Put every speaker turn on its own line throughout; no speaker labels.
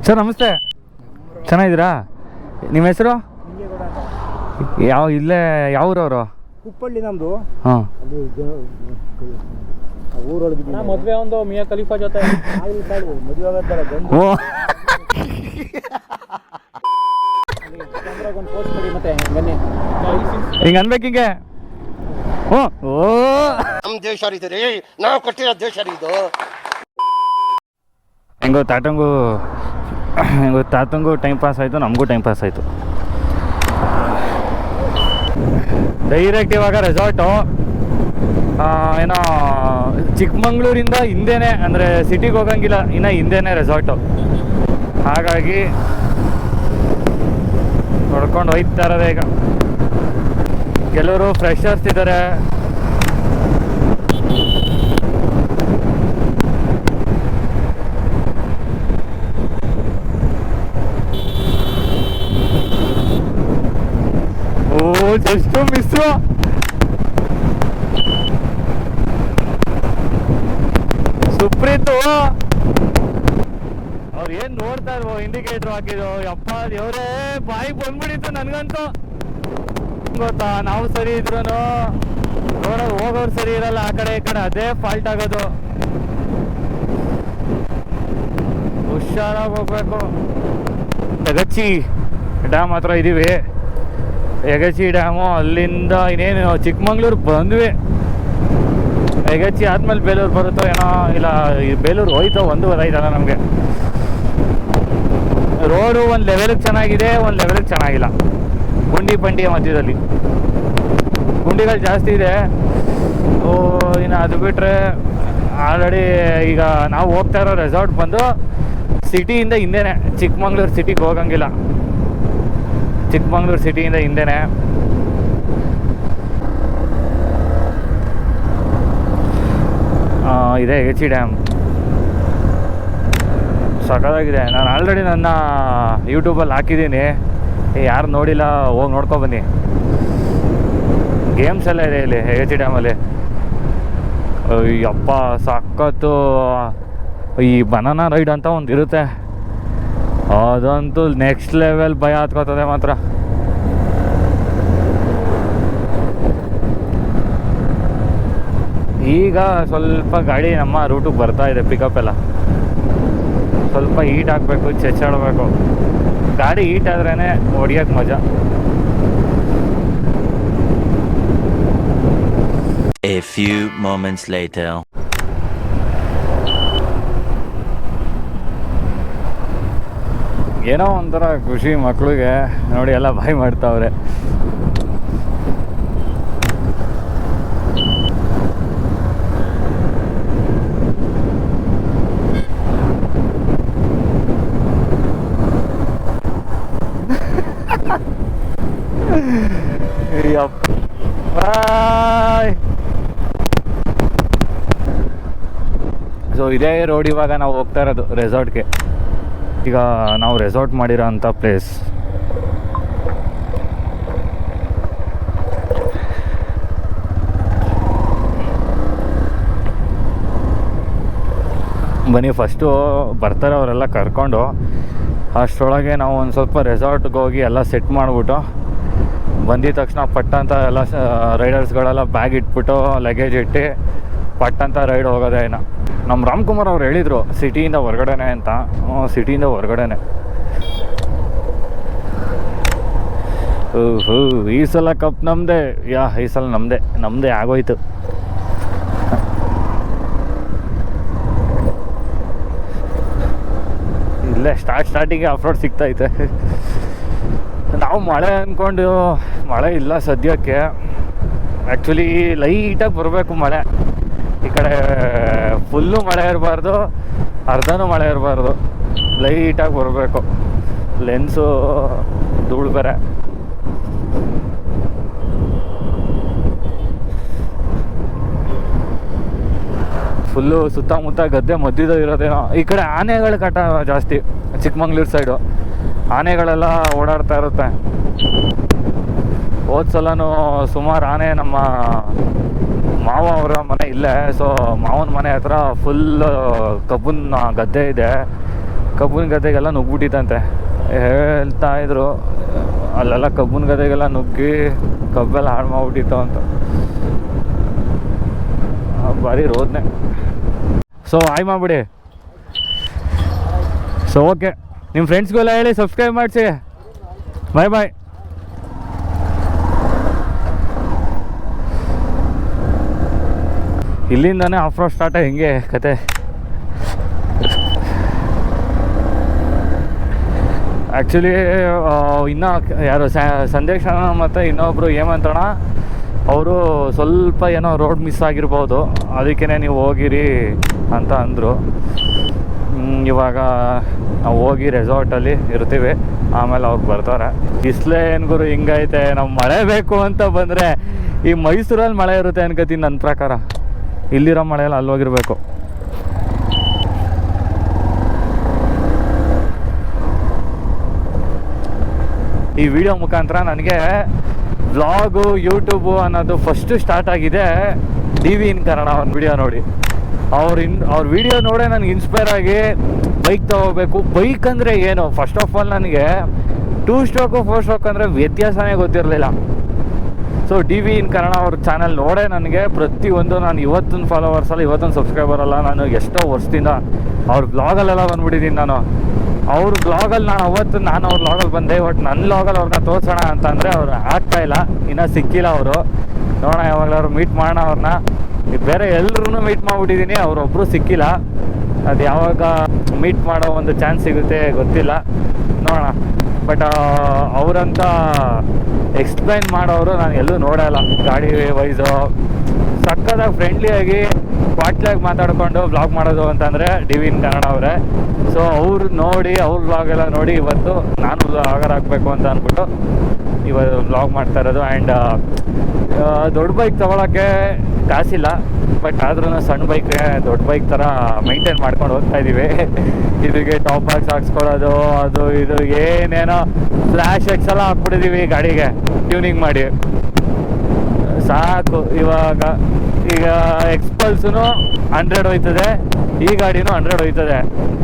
Sir ನಮಸ್ತೆ, ಚೆನ್ನಾಗಿದ್ದೀರಾ? ನಿಮ್ಮ ಹೆಸರು? ಯಾವ ಇಲ್ಲೇ ಯಾವ ಊರವರು?
ಕುಪ್ಪಳ್ಳಿ ನಮ್ಮದು.
ಹಾಂ,
ಊರೊಳಗೆ
ಮದುವೆ ಒಂದು ಮಿಯಾ ಖಲೀಫಾ ಜೊತೆ
ಮದುವೆ ಆಗತ್ತಲ್ಲ ಗಂಡು.
ಓ
ಒಂದು ಪೋಸ್ಟ್ ಕೊಡಿ ಮತ್ತೆ ಬನ್ನಿ.
ಹಿಂಗೆ ಅನ್ಬೇಕು ಹಿಂಗೆ. ಓ ಓ
ನಮ್ಮ ದೇಶ ರೀ, ನಾವು ಕಟ್ಟಿರೋ ದೇಶ ಇದು.
ಹೆಂಗೋ ತಾತಂಗೂ ಟೈಮ್ ಪಾಸ್ ಆಯಿತು, ನಮಗೂ ಟೈಮ್ ಪಾಸ್ ಆಯಿತು. ಡೈರೆಕ್ಟ್ ಇವಾಗ ರೆಸಾರ್ಟು ಏನೋ ಚಿಕ್ಕಮಂಗ್ಳೂರಿಂದ ಹಿಂದೆನೇ, ಅಂದರೆ ಸಿಟಿಗೆ ಹೋಗಂಗಿಲ್ಲ, ಇನ್ನು ಹಿಂದೆನೇ ರೆಸಾರ್ಟು. ಹಾಗಾಗಿ ನೋಡ್ಕೊಂಡು ಹೋಯ್ತಾ ಇರೋದೇ. ಈಗ ಕೆಲವರು ಫ್ರೆಶರ್ಸ್ ಇದ್ದಾರೆ, ಜಸ್ಟ್ ಮಿಸ್ಸು. ಸುಪ್ರೀತು ಅವ್ರು ಏನ್ ನೋಡ್ತಾ ಇಲ್ವೋ, ಇಂಡಿಕೇಟರ್ ಹಾಕಿದ್ರು. ಯಪ್ಪ ದೇವ್ರೇ, ಬಾಯಿ ಬಂದ್ಬಿಡಿತ್ತು ನನ್ಗಂತೂ. ಗೊತ್ತಾ, ನಾವು ಸರಿ ಇದ್ರು ನೋಡೋದು ಹೋಗೋರು ಸರಿ ಇರಲ್ಲ, ಆ ಕಡೆ ಈ ಕಡೆ ಅದೇ ಫಾಲ್ಟ್ ಆಗೋದು. ಹುಷಾರಾಗಿ ಹೋಗ್ಬೇಕು. ಯಗಚಿ ಡ್ಯಾಮ್ ಹತ್ರ ಇದೀವಿ. ಯಗಚಿ ಡ್ಯಾಮು ಅಲ್ಲಿಂದ ಇನ್ನೇನು ಚಿಕ್ಕಮಂಗ್ಳೂರು ಬಂದ್ವಿ. ಯಗಚಿ ಆದ್ಮೇಲೆ ಬೇಲೂರು ಬರುತ್ತೋ ಏನೋ, ಇಲ್ಲ ಬೇಲೂರು ಹೋಯ್ತೋ, 1:15 ನಮಗೆ. ರೋಡು ಒಂದು ಲೆವೆಲಿಗೆ ಚೆನ್ನಾಗಿದೆ, ಒಂದು ಲೆವೆಲಿಗೆ ಚೆನ್ನಾಗಿಲ್ಲ. ಗುಂಡಿ ಪಂಡಿಯ ಮಧ್ಯದಲ್ಲಿ ಗುಂಡಿಗಳು ಜಾಸ್ತಿ ಇದೆ. ಇನ್ನು ಅದು ಬಿಟ್ಟರೆ ಆಲ್ರೆಡಿ ಈಗ ನಾವು ಹೋಗ್ತಾ ಇರೋ ರೆಸಾರ್ಟ್ ಬಂದು ಸಿಟಿಯಿಂದ ಹಿಂದೆನೇ, ಚಿಕ್ಕಮಂಗ್ಳೂರು ಸಿಟಿಗೆ ಹೋಗಂಗಿಲ್ಲ. ಚಿಕ್ಕಮಂಗ್ಳೂರು ಸಿಟಿಯಿಂದ ಹಿಂದೆನೇ. ಇದೆ ಯಗಚಿ ಡ್ಯಾಮ್, ಸಖತ್ತಾಗಿದೆ. ನಾನು ಆಲ್ರೆಡಿ ನನ್ನ ಯೂಟ್ಯೂಬಲ್ಲಿ ಹಾಕಿದ್ದೀನಿ, ಯಾರು ನೋಡಿಲ್ಲ ಹೋಗಿ ನೋಡ್ಕೊಬನ್ನಿ. ಗೇಮ್ಸ್ ಎಲ್ಲ ಇದೆ ಇಲ್ಲಿ ಯಗಚಿ ಡ್ಯಾಮಲ್ಲಿ. ಅಯ್ಯಪ್ಪ ಸಖತ್ತು. ಈ ಬನಾನಾ ರೈಡ್ ಅಂತ ಒಂದು ಇರುತ್ತೆ, ಅದಂತೂ ನೆಕ್ಸ್ಟ್ ಲೆವೆಲ್ ಭಯ ಹತ್ಕೋತದೆ ಮಾತ್ರ. ಈಗ ಸ್ವಲ್ಪ ಗಾಡಿ ನಮ್ಮ ರೂಟಿಗೆ ಬರ್ತಾ ಇದೆ, ಪಿಕಪ್ ಎಲ್ಲ ಸ್ವಲ್ಪ ಹೀಟ್ ಹಾಕಬೇಕು, ಚೆಚ್ಚಾಡಬೇಕು. ಗಾಡಿ ಹೀಟ್ ಆದ್ರೇ ಹೊಡಿಯೋಕ್ಕೆ ಮಜಾ.
A few moments later.
ಏನೋ ಒಂಥರ ಖುಷಿ ಮಕ್ಳಿಗೆ ನೋಡಿ, ಎಲ್ಲ ಬಾಯ್ ಮಾಡ್ತಾವ್ರೆ. ಸೊ ಇದೇ ರೋಡ್ ಇವಾಗ ನಾವು ಹೋಗ್ತಾ ಇರೋದು ರೆಸಾರ್ಟ್ಗೆ. ಈಗ ನಾವು ರೆಸಾರ್ಟ್ ಮಾಡಿರೋ ಅಂಥ ಪ್ಲೇಸ್. ಬನ್ನಿ, ಫಸ್ಟು ಬರ್ತಾರೆ ಅವರೆಲ್ಲ ಕರ್ಕೊಂಡು, ಅಷ್ಟರೊಳಗೆ ನಾವು ಒಂದು ಸ್ವಲ್ಪ ರೆಸಾರ್ಟ್ಗೆ ಹೋಗಿ ಎಲ್ಲ ಸೆಟ್ ಮಾಡಿಬಿಟ್ಟು ಬಂದಿದ ತಕ್ಷಣ ಪಟ್ಟಂತ ಎಲ್ಲ ರೈಡರ್ಸ್ಗಳೆಲ್ಲ ಬ್ಯಾಗ್ ಇಟ್ಬಿಟ್ಟು ಲಗೇಜ್ ಇಟ್ಟು ಪಟ್ಟಂತ ರೈಡ್ ಹೋಗೋದೇ. ನಮ್ಮ ರಾಮ್ಕುಮಾರ್ ಅವ್ರು ಹೇಳಿದರು ಸಿಟಿಯಿಂದ ಹೊರಗಡೆನೆ ಅಂತ. ಸಿಟಿಯಿಂದ ಹೊರಗಡೆನೆ. ಈ ಸಲ ಕಪ್ ನಮ್ಮದೇ. ಈ ಸಲ ನಮ್ಮದೇ ಆಗೋಯ್ತು. ಇಲ್ಲೇ ಸ್ಟಾರ್ಟಿಂಗ್ ಆಫ್ ರೋಡ್ ಸಿಗ್ತೈತೆ. ನಾವು ಮಳೆ ಅಂದ್ಕೊಂಡು, ಮಳೆ ಇಲ್ಲ ಸದ್ಯಕ್ಕೆ. ಆ್ಯಕ್ಚುಲಿ ಲೈಟಾಗಿ ಬರಬೇಕು ಮಳೆ. ಈ ಕಡೆ ಫುಲ್ಲು ಮಳೆ ಇರಬಾರ್ದು, ಅರ್ಧನೂ ಮಳೆ ಇರಬಾರ್ದು, ಲೈಟಾಗಿ ಬರಬೇಕು. ಲೆನ್ಸು ಧೂಳು ಬೇರೆ. ಫುಲ್ಲು ಸುತ್ತಮುತ್ತ ಗದ್ದೆ ಮಧ್ಯದ ಇರೋದೇನೋ. ಈ ಕಡೆ ಆನೆಗಳ ಕಾಟ ಜಾಸ್ತಿ, ಚಿಕ್ಕಮಂಗ್ಳೂರು ಸೈಡು ಆನೆಗಳೆಲ್ಲ ಓಡಾಡ್ತಾ ಇರುತ್ತೆ. ಹೋದ ಸಲನೂ ಸುಮಾರು ಆನೆ ನಮ್ಮ ಮಾವ ಅವರ ಮನೆ ಇಲ್ಲೇ. ಸೊ ಮಾವನ ಮನೆ ಹತ್ರ ಫುಲ್ ಕಬ್ಬನ ಗದ್ದೆ ಇದೆ. ಕಬ್ಬನ ಗದ್ದೆಗೆಲ್ಲ ನುಗ್ಗಿಬಿಟ್ಟಿತ್ತಂತೆ. ಹೇಳ್ತಾ ಇದ್ರು ಅಲ್ಲೆಲ್ಲ ಕಬ್ಬನ ಗದ್ದೆಗೆಲ್ಲ ನುಗ್ಗಿ ಕಬ್ಬೆಲ್ಲ ಹಾಳು ಮಾಡ್ಬಿಟ್ಟಿತ್ತು ಅಂತ. ಭಾರಿ ರೋದನೆ. ಸೊ ಆಯ್ ಮಾಡಿಬಿಡಿ. ಸೊ ಓಕೆ, ನಿಮ್ಮ ಫ್ರೆಂಡ್ಸ್ಗೆಲ್ಲ ಹೇಳಿ ಸಬ್ಸ್ಕ್ರೈಬ್ ಮಾಡಿಸಿ. ಬಾಯ್ ಬಾಯ್. ಇಲ್ಲಿಂದಾನೆ ಆಫ್ ರೋಡ್ ಸ್ಟಾರ್ಟ್. ಹಿಂಗೆ ಕತೆ. ಆ್ಯಕ್ಚುಲಿ ಇನ್ನೂ ಯಾರು ಸಂದೇಶ ಮತ್ತು ಇನ್ನೊಬ್ಬರು ಹೇಮಂತಣ್ಣ ಅವರು ಸ್ವಲ್ಪ ಏನೋ ರೋಡ್ ಮಿಸ್ ಆಗಿರ್ಬೋದು, ಅದಕ್ಕೇ ನೀವು ಹೋಗಿರಿ ಅಂತ ಅಂದರು. ಇವಾಗ ನಾವು ಹೋಗಿ ರೆಸಾರ್ಟಲ್ಲಿ ಇರ್ತೀವಿ, ಆಮೇಲೆ ಅವ್ರು ಬರ್ತಾರೆ. ಬಿಸಿಲೇ ಏನು ಗುರು ಹಿಂಗೈತೆ. ನಾವು ಮಳೆ ಬೇಕು ಅಂತ ಬಂದರೆ ಈ ಮೈಸೂರಲ್ಲಿ ಮಳೆ ಇರುತ್ತೆ ಅನ್ಕೋತೀನಿ ನನ್ನ ಪ್ರಕಾರ. ಇಲ್ಲಿರೋ ಮಳೆ ಎಲ್ಲ ಅಲ್ಲಿ ಹೋಗಿರ್ಬೇಕು. ಈ ವಿಡಿಯೋ ಮುಖಾಂತರ ನನಗೆ ವ್ಲಾಗು ಯೂಟ್ಯೂಬು ಅನ್ನೋದು ಫಸ್ಟು ಸ್ಟಾರ್ಟ್ ಆಗಿದೆ DV ಇನ್ ಕನ್ನಡ ಅವ್ರ ವಿಡಿಯೋ ನೋಡಿ. ಅವ್ರ ವಿಡಿಯೋ ನೋಡೇ ನನಗೆ ಇನ್ಸ್ಪೈರ್ ಆಗಿ ಬೈಕ್ ತೊಗೋಬೇಕು. ಬೈಕ್ ಅಂದರೆ ಏನು, ಫಸ್ಟ್ ಆಫ್ ಆಲ್ ನನಗೆ 2 ಸ್ಟ್ರೋಕು 4 ಸ್ಟ್ರೋಕ್ ಅಂದರೆ ವ್ಯತ್ಯಾಸನೇ ಗೊತ್ತಿರಲಿಲ್ಲ. ಸೊ DV ಇನ್ ಕನ್ನಡ ಅವ್ರ ಚಾನಲ್ ನೋಡೇ ನನಗೆ ಪ್ರತಿಯೊಂದು, ನಾನು ಇವತ್ತಿನ ಫಾಲೋವರ್ಸಲ್ಲ, ಇವತ್ತಿನ ಸಬ್ಸ್ಕ್ರೈಬರ್ ಅಲ್ಲ, ನಾನು ಎಷ್ಟೋ ವರ್ಷದಿಂದ ಅವ್ರ ಬ್ಲಾಗಲ್ಲೆಲ್ಲ ಬಂದ್ಬಿಟ್ಟಿದ್ದೀನಿ. ಅವ್ರ ಬ್ಲಾಗಲ್ಲಿ ನಾನು ಅವ್ರ ಬ್ಲಾಗಲ್ಲಿ ಬಂದೆ. ಬಟ್ ನನ್ನ ಬ್ಲಾಗಲ್ಲಿ ಅವ್ರನ್ನ ತೋರಿಸೋಣ ಅಂತಂದರೆ ಅವ್ರು ಆಗ್ತಾಯಿಲ್ಲ, ಇನ್ನೂ ಸಿಕ್ಕಿಲ್ಲ ಅವರು. ನೋಡೋಣ ಯಾವಾಗಲಾದ್ರು ಮೀಟ್ ಮಾಡೋಣ ಅವ್ರನ್ನ. ಬೇರೆ ಎಲ್ಲರೂ ಮೀಟ್ ಮಾಡಿಬಿಟ್ಟಿದ್ದೀನಿ, ಅವರೊಬ್ಬರು ಸಿಕ್ಕಿಲ್ಲ. ಅದು ಯಾವಾಗ ಮೀಟ್ ಮಾಡೋ ಒಂದು ಚಾನ್ಸ್ ಸಿಗುತ್ತೆ ಗೊತ್ತಿಲ್ಲ, ನೋಡೋಣ. ಬಟ್ ಅವರಂತ ಎಕ್ಸ್ಪ್ಲೈನ್ ಮಾಡೋರು ನಾನು ಎಲ್ಲೂ ನೋಡೋಲ್ಲ. ಗಾಡಿ ವೈಸು ಸಕ್ಕದಾಗಿ ಫ್ರೆಂಡ್ಲಿಯಾಗಿ ಕ್ವಾಟ್ಲಾಗಿ ಮಾತಾಡ್ಕೊಂಡು ವ್ಲಾಗ್ ಮಾಡೋದು ಅಂತಂದರೆ DV ಇನ್ ಕನ್ನಡ ಅವರೇ. ಸೊ ಅವ್ರು ನೋಡಿ, ಅವ್ರ ವ್ಲಾಗೆಲ್ಲ ನೋಡಿ ಇವತ್ತು ನಾನು ವ್ಲಾಗರ್ ಆಗಬೇಕು ಅಂತ ಅಂದ್ಬಿಟ್ಟು ಇವತ್ತು ವ್ಲಾಗ್ ಮಾಡ್ತಾ ಇರೋದು. ಆ್ಯಂಡ್ ದೊಡ್ಡ ಬೈಕ್ ತೊಗೊಳಕ್ಕೆ ಕಾಸಿಲ್ಲ, ಬಟ್ ಆದ್ರೂ ಸಣ್ಣ ಬೈಕ್ ದೊಡ್ಡ ಬೈಕ್ ಥರ ಮೈಂಟೈನ್ ಮಾಡ್ಕೊಂಡು ಹೋಗ್ತಾ ಇದ್ದೀವಿ. ಇದಕ್ಕೆ ಟಾಪ್ ಬಾಕ್ಸ್ ಹಾಕ್ಸ್ಕೊಳ್ಳೋದು, ಅದು ಇದು ಏನೇನೋ ಫ್ಲ್ಯಾಶ್ ಎಕ್ಸ್ ಎಲ್ಲ ಹಾಕ್ಬಿಟ್ಟಿದ್ದೀವಿ ಗಾಡಿಗೆ ಟ್ಯೂನಿಂಗ್ ಮಾಡಿ ಸಾಕು. ಈಗ ಎಕ್ಸ್ಪಲ್ಸೂ 100 ಹೋಯ್ತದೆ, ಈ ಗಾಡಿನೂ 100 ಹೋಯ್ತದೆ.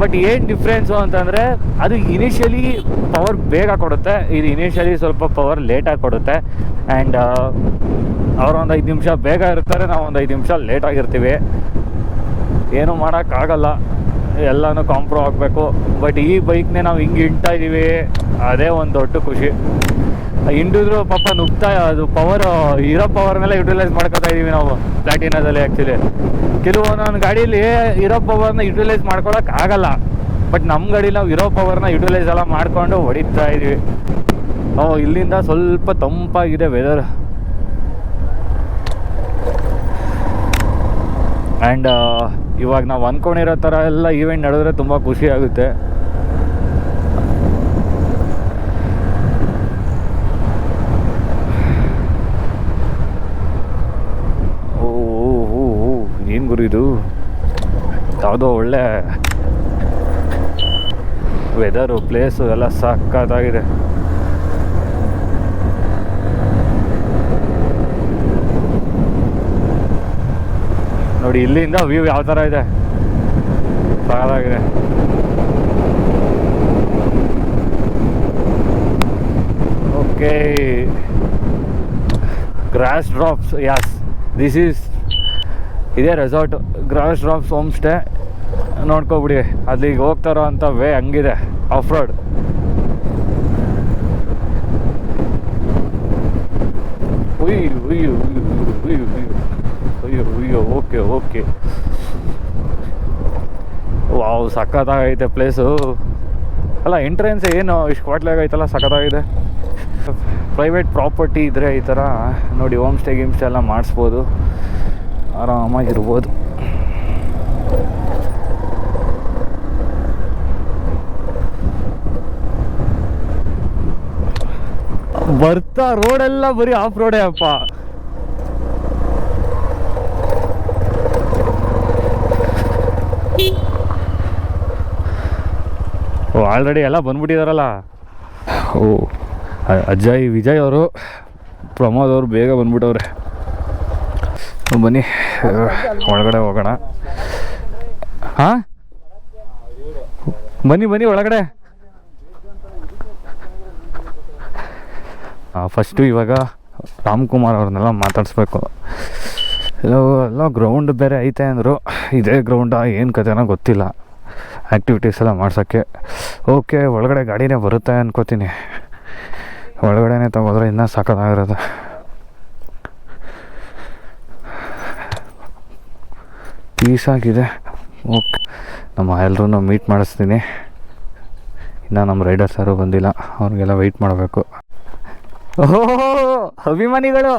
ಬಟ್ ಏನು ಡಿಫ್ರೆನ್ಸು ಅಂತಂದರೆ ಅದು ಇನಿಷಿಯಲಿ ಪವರ್ ಬೇಗ ಕೊಡುತ್ತೆ, ಇದು ಇನಿಷಿಯಲಿ ಸ್ವಲ್ಪ ಪವರ್ ಲೇಟಾಗಿ ಕೊಡುತ್ತೆ. ಆ್ಯಂಡ್ ಅವರು ಒಂದು 5 ನಿಮಿಷ ಬೇಗ ಇರ್ತಾರೆ, ನಾವು ಒಂದು 5 ನಿಮಿಷ ಲೇಟಾಗಿರ್ತೀವಿ. ಏನೂ ಮಾಡೋಕ್ಕಾಗಲ್ಲ, ಎಲ್ಲನೂ ಕಾಂಪ್ರೋ ಆಗಬೇಕು. ಬಟ್ ಈ ಬೈಕ್ನೇ ನಾವು ಹಿಂಗೆ ಹಿಂಡ್ತಾ ಇದ್ದೀವಿ, ಅದೇ ಒಂದು ದೊಡ್ಡ ಖುಷಿ. ಹಿಂಡಿದ್ರು ಪಾಪ ನುಗ್ತಾ, ಅದು ಪವರ್ ಇರೋ ಪವರ್ನೆಲ್ಲ ಯುಟಿಲೈಸ್ ಮಾಡ್ಕೊತಾ ಇದ್ದೀವಿ ನಾವು ಪ್ಲಾಟಿನಾದಲ್ಲಿ. ಆ್ಯಕ್ಚುಲಿ ಕೆಲವೊಂದೊಂದು ಗಾಡೀಲಿ ಇರೋ ಪವರ್ನ ಯುಟಿಲೈಸ್ ಮಾಡ್ಕೊಳಕ್ಕೆ ಆಗಲ್ಲ, ಬಟ್ ನಮ್ಮ ಗಾಡೀಲಿ ನಾವು ಇರೋ ಪವರ್ನ ಯುಟಿಲೈಸ್ ಎಲ್ಲ ಮಾಡಿಕೊಂಡು ಹೊಡಿತಾ ಇದ್ದೀವಿ. ಇಲ್ಲಿಂದ ಸ್ವಲ್ಪ ತಂಪಾಗಿದೆ ವೆದರ್. ಆ್ಯಂಡ್ ಇವಾಗ ನಾವು ಅಂದ್ಕೊಂಡಿರೋ ಥರ ಎಲ್ಲ ಈವೆಂಟ್ ನಡೆದ್ರೆ ತುಂಬ ಖುಷಿ ಆಗುತ್ತೆ. ಏನು ಗುರು ಇದು, ಯಾವುದೋ ಒಳ್ಳೆ ವೆದರು, ಪ್ಲೇಸು ಎಲ್ಲ ಸಕ್ಕತ್ತಾಗಿದೆ. ನೋಡಿ ಇಲ್ಲಿಂದ ವ್ಯೂ ಯಾವ ಥರ ಇದೆ, ಸಕ್ಕತ್ತಾಗಿದೆ. Okay, grass drops, yes this is ಇದೇ resort, grass drops home stay. ನೋಡ್ಕೊಬಿಡಿ, ಅಲ್ಲಿಗೆ ಹೋಗ್ತಾರೋ ಅಂಥ ವೇ ಹಂಗಿದೆ, ಆಫ್ ರೋಡ್. ಅಯ್ಯೋ ಓಕೆ ಓಕೆ, ವಾವ್ ಸಕ್ಕತ್ತಾಗೈತೆ ಪ್ಲೇಸು. ಅಲ್ಲ ಎಂಟ್ರೆನ್ಸ್ ಏನು ಇಷ್ಟು ಕ್ವಾಟ್ಲಾಗೈತಲ್ಲ, ಸಕ್ಕತ್ತಾಗಿದೆ. ಪ್ರೈವೇಟ್ ಪ್ರಾಪರ್ಟಿ ಇದ್ದರೆ ಈ ಥರ ನೋಡಿ ಹೋಮ್ ಸ್ಟೇ ಗೀಮ್ ಸ್ಟೇ ಎಲ್ಲ ಮಾಡಿಸ್ಬೋದು, ಆರಾಮಾಗಿರ್ಬೋದು. ಬರ್ತಾ ರೋಡೆಲ್ಲ ಬರೀ ಆಫ್ ರೋಡೇ ಅಪ್ಪ. ಆಲ್ರೆಡಿ ಎಲ್ಲ ಬಂದ್ಬಿಟ್ಟಿದಾರಲ್ಲ. ಅಜಯ್ ವಿಜಯ್ ಅವರು, ಪ್ರಮೋದ್ ಅವರು ಬೇಗ ಬಂದ್ಬಿಟ್ಟವ್ರೆ. ಬನ್ನಿ ಒಳಗಡೆ ಹೋಗೋಣ. ಹಾಂ ಬನ್ನಿ ಬನ್ನಿ ಒಳಗಡೆ. ಫಸ್ಟು ಇವಾಗ ರಾಮ್ಕುಮಾರ್ ಅವ್ರನ್ನೆಲ್ಲ ಮಾತಾಡಿಸ್ಬೇಕು. ಎಲ್ಲ ಗ್ರೌಂಡ್ ಬೇರೆ ಐತೆ ಅಂದರು. ಇದೇ ಗ್ರೌಂಡಾ ಏನು ಕಥೆನೋ ಗೊತ್ತಿಲ್ಲ. ಆ್ಯಕ್ಟಿವಿಟೀಸ್ ಎಲ್ಲ ಮಾಡ್ಸೋಕ್ಕೆ. ಓಕೆ, ಒಳಗಡೆ ಗಾಡಿನೇ ಬರುತ್ತೆ ಅನ್ಕೋತೀನಿ. ಒಳಗಡೆನೇ ತಗೋದ್ರೆ ಇನ್ನೂ ಸಾಕಾಗಿರೋದು. ಪೀಸಾಗಿದೆ. ಓಕೆ, ನಮ್ಮ ಎಲ್ಲರೂ ಮೀಟ್ ಮಾಡಿಸ್ತೀನಿ. ಇನ್ನು ನಮ್ಮ ರೈಡರ್ಸ್ ಯಾರೂ ಬಂದಿಲ್ಲ, ಅವ್ರಿಗೆಲ್ಲ ವೆಯ್ಟ್ ಮಾಡಬೇಕು. ಓಹೋ ಅಭಿಮಾನಿಗಳು,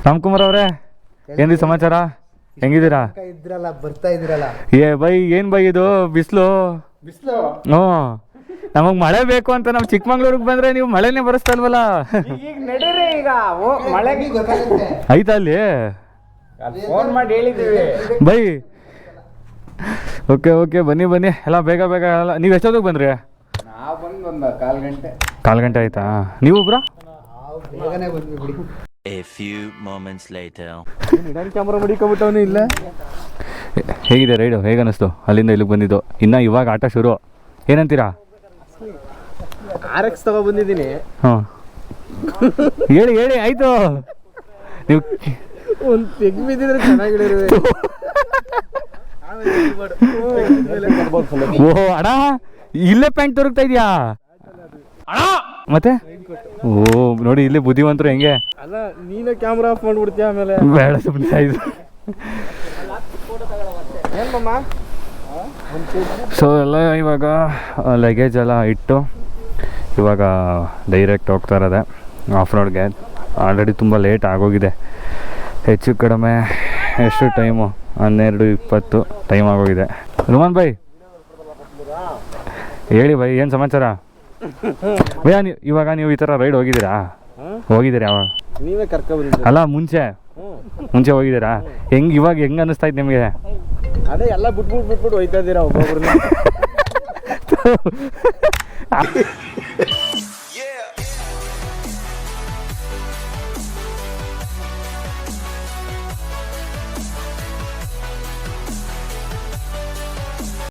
ರಾಮ್ಕುಮಾರ್ ಅವರೇ, ಏನ್ರಿ ಸಮಾಚಾರ? ಹೆಂಗಿದ್ದೀರಾ?
ಇದ್ರಲ್ಲ, ಬರ್ತಾ ಇದ್ರಲ್ಲ.
ಬೈ ಏನು ಬೈ ಇದು ಬಿಸಿಲು? ಹ್ಞೂ, ನಮಗೆ ಮಳೆ ಬೇಕು ಅಂತ ನಾವು ಚಿಕ್ಕಮಂಗ್ಳೂರಿಗೆ ಬಂದರೆ ನೀವು ಮಳೆನೇ ಬರೆಸ್ತಲ್ವಲ್ಲ.
ಈಗ ನಡೀರಿ, ಈಗ ಮಳೆಗೆ
ಗೊತ್ತಾಗುತ್ತೆ.
ಆಯ್ತಾ ಅಲ್ಲಿ
ಫೋನ್ ಮಾಡಿ ಹೇಳಿದ್ದೀವಿ.
ಬೈ ಓಕೆ ಓಕೆ, ಬನ್ನಿ ಬನ್ನಿ ಎಲ್ಲ ಬೇಗ ಬೇಗ. ಎಲ್ಲ ನೀವು ಎಷ್ಟೊತ್ತಿಗೆ ಬಂದ್ರಿ?
ನಾವು ಬಂದು ಒಂದು 1/4 ಗಂಟೆ.
1/4 ಗಂಟೆ ಆಯ್ತಾ? ನೀವು ಒಬ್ರಾ?
ಬೇಗನೆ ಬಂದ್ವಿ ಬಿಡಿ.
A few moments later.
Camera ಮಡಿಕೊಂಬಿಟ್ಟವನು ಇಲ್ಲ.
ಹೇಗಿದೆ ರೈಡು? ಹೇಗೆ ಅನ್ನಿಸ್ತು ಅಲ್ಲಿಂದ ಇಲ್ಲಿಗೆ ಬಂದಿದ್ದು? ಇನ್ನು ಇವಾಗ ಆಟ ಶುರು, ಏನಂತೀರಾ?
RX ತಗೊಬಂದಿದ್ದೀನಿ.
ಹಾಂ ಹೇಳಿ ಹೇಳಿ, ಆಯಿತು. ನೀವು
ಒಂದು ತೆಗ್ ಬಿದ್ದಿದ್ರೆ ಚೆನ್ನಾಗಿರೋದು.
ಓಹೋ ಅಣ್ಣ, ಇಲ್ಲೇ ಪ್ಯಾಂಟ್ ದೊರಕ್ತಾ ಇದೆಯಾ ಅಣ್ಣ? ಮತ್ತೆ ಓ ನೋಡಿ, ಇಲ್ಲಿ ಬುದ್ಧಿವಂತರು ಹೆಂಗೆ.
ಅಲ್ಲ, ನೀನೇ ಕ್ಯಾಮ್ರಾ ಆಫ್ ಮಾಡ್ಬಿಡ್ತೀಯ ಆಮೇಲೆ.
ಬೇಡ ಸುಮ್ಮನೆ ಆಯ್ತು.
ಏನಮ್ಮ
ಸೊ ಎಲ್ಲ ಇವಾಗ ಲಗೇಜ್ ಎಲ್ಲ ಇಟ್ಟು ಇವಾಗ ಡೈರೆಕ್ಟ್ ಹೋಗ್ತಾ ಇರೋದೆ ಆಫ್ ರೋಡ್ಗೆ. ಆಲ್ರೆಡಿ ತುಂಬ ಲೇಟ್ ಆಗೋಗಿದೆ. ಹೆಚ್ಚು ಕಡಿಮೆ ಎಷ್ಟು ಟೈಮು? 12:20 ಟೈಮ್ ಆಗೋಗಿದೆ. ರುಮಾನ್ ಬೈ ಹೇಳಿ ಬೈ, ಏನು ಸಮಾಚಾರ? ಭಯ್ಯ ಇವಾಗ ನೀವು ಈ ಥರ ರೈಡ್ ಹೋಗಿದ್ದೀರಾ? ಹೋಗಿದ್ದೀರಾ ಯಾವಾಗ?
ನೀವೇ ಕರ್ಕೊಬಂದಿದ್ದೀರ.
ಅಲ್ಲ ಮುಂಚೆ ಹೋಗಿದ್ದೀರಾ? ಇವಾಗ ಹೆಂಗೆ ಅನ್ನಿಸ್ತಾ ಇತ್ತು ನಿಮಗೆ?
ಅದೇ ಎಲ್ಲ ಬಿಟ್ಬಿಟ್ಟು ಹೋಯ್ತಾ ಇದ್ದೀರಾ ಒಬ್ಬೊಬ್ರನ್ನ.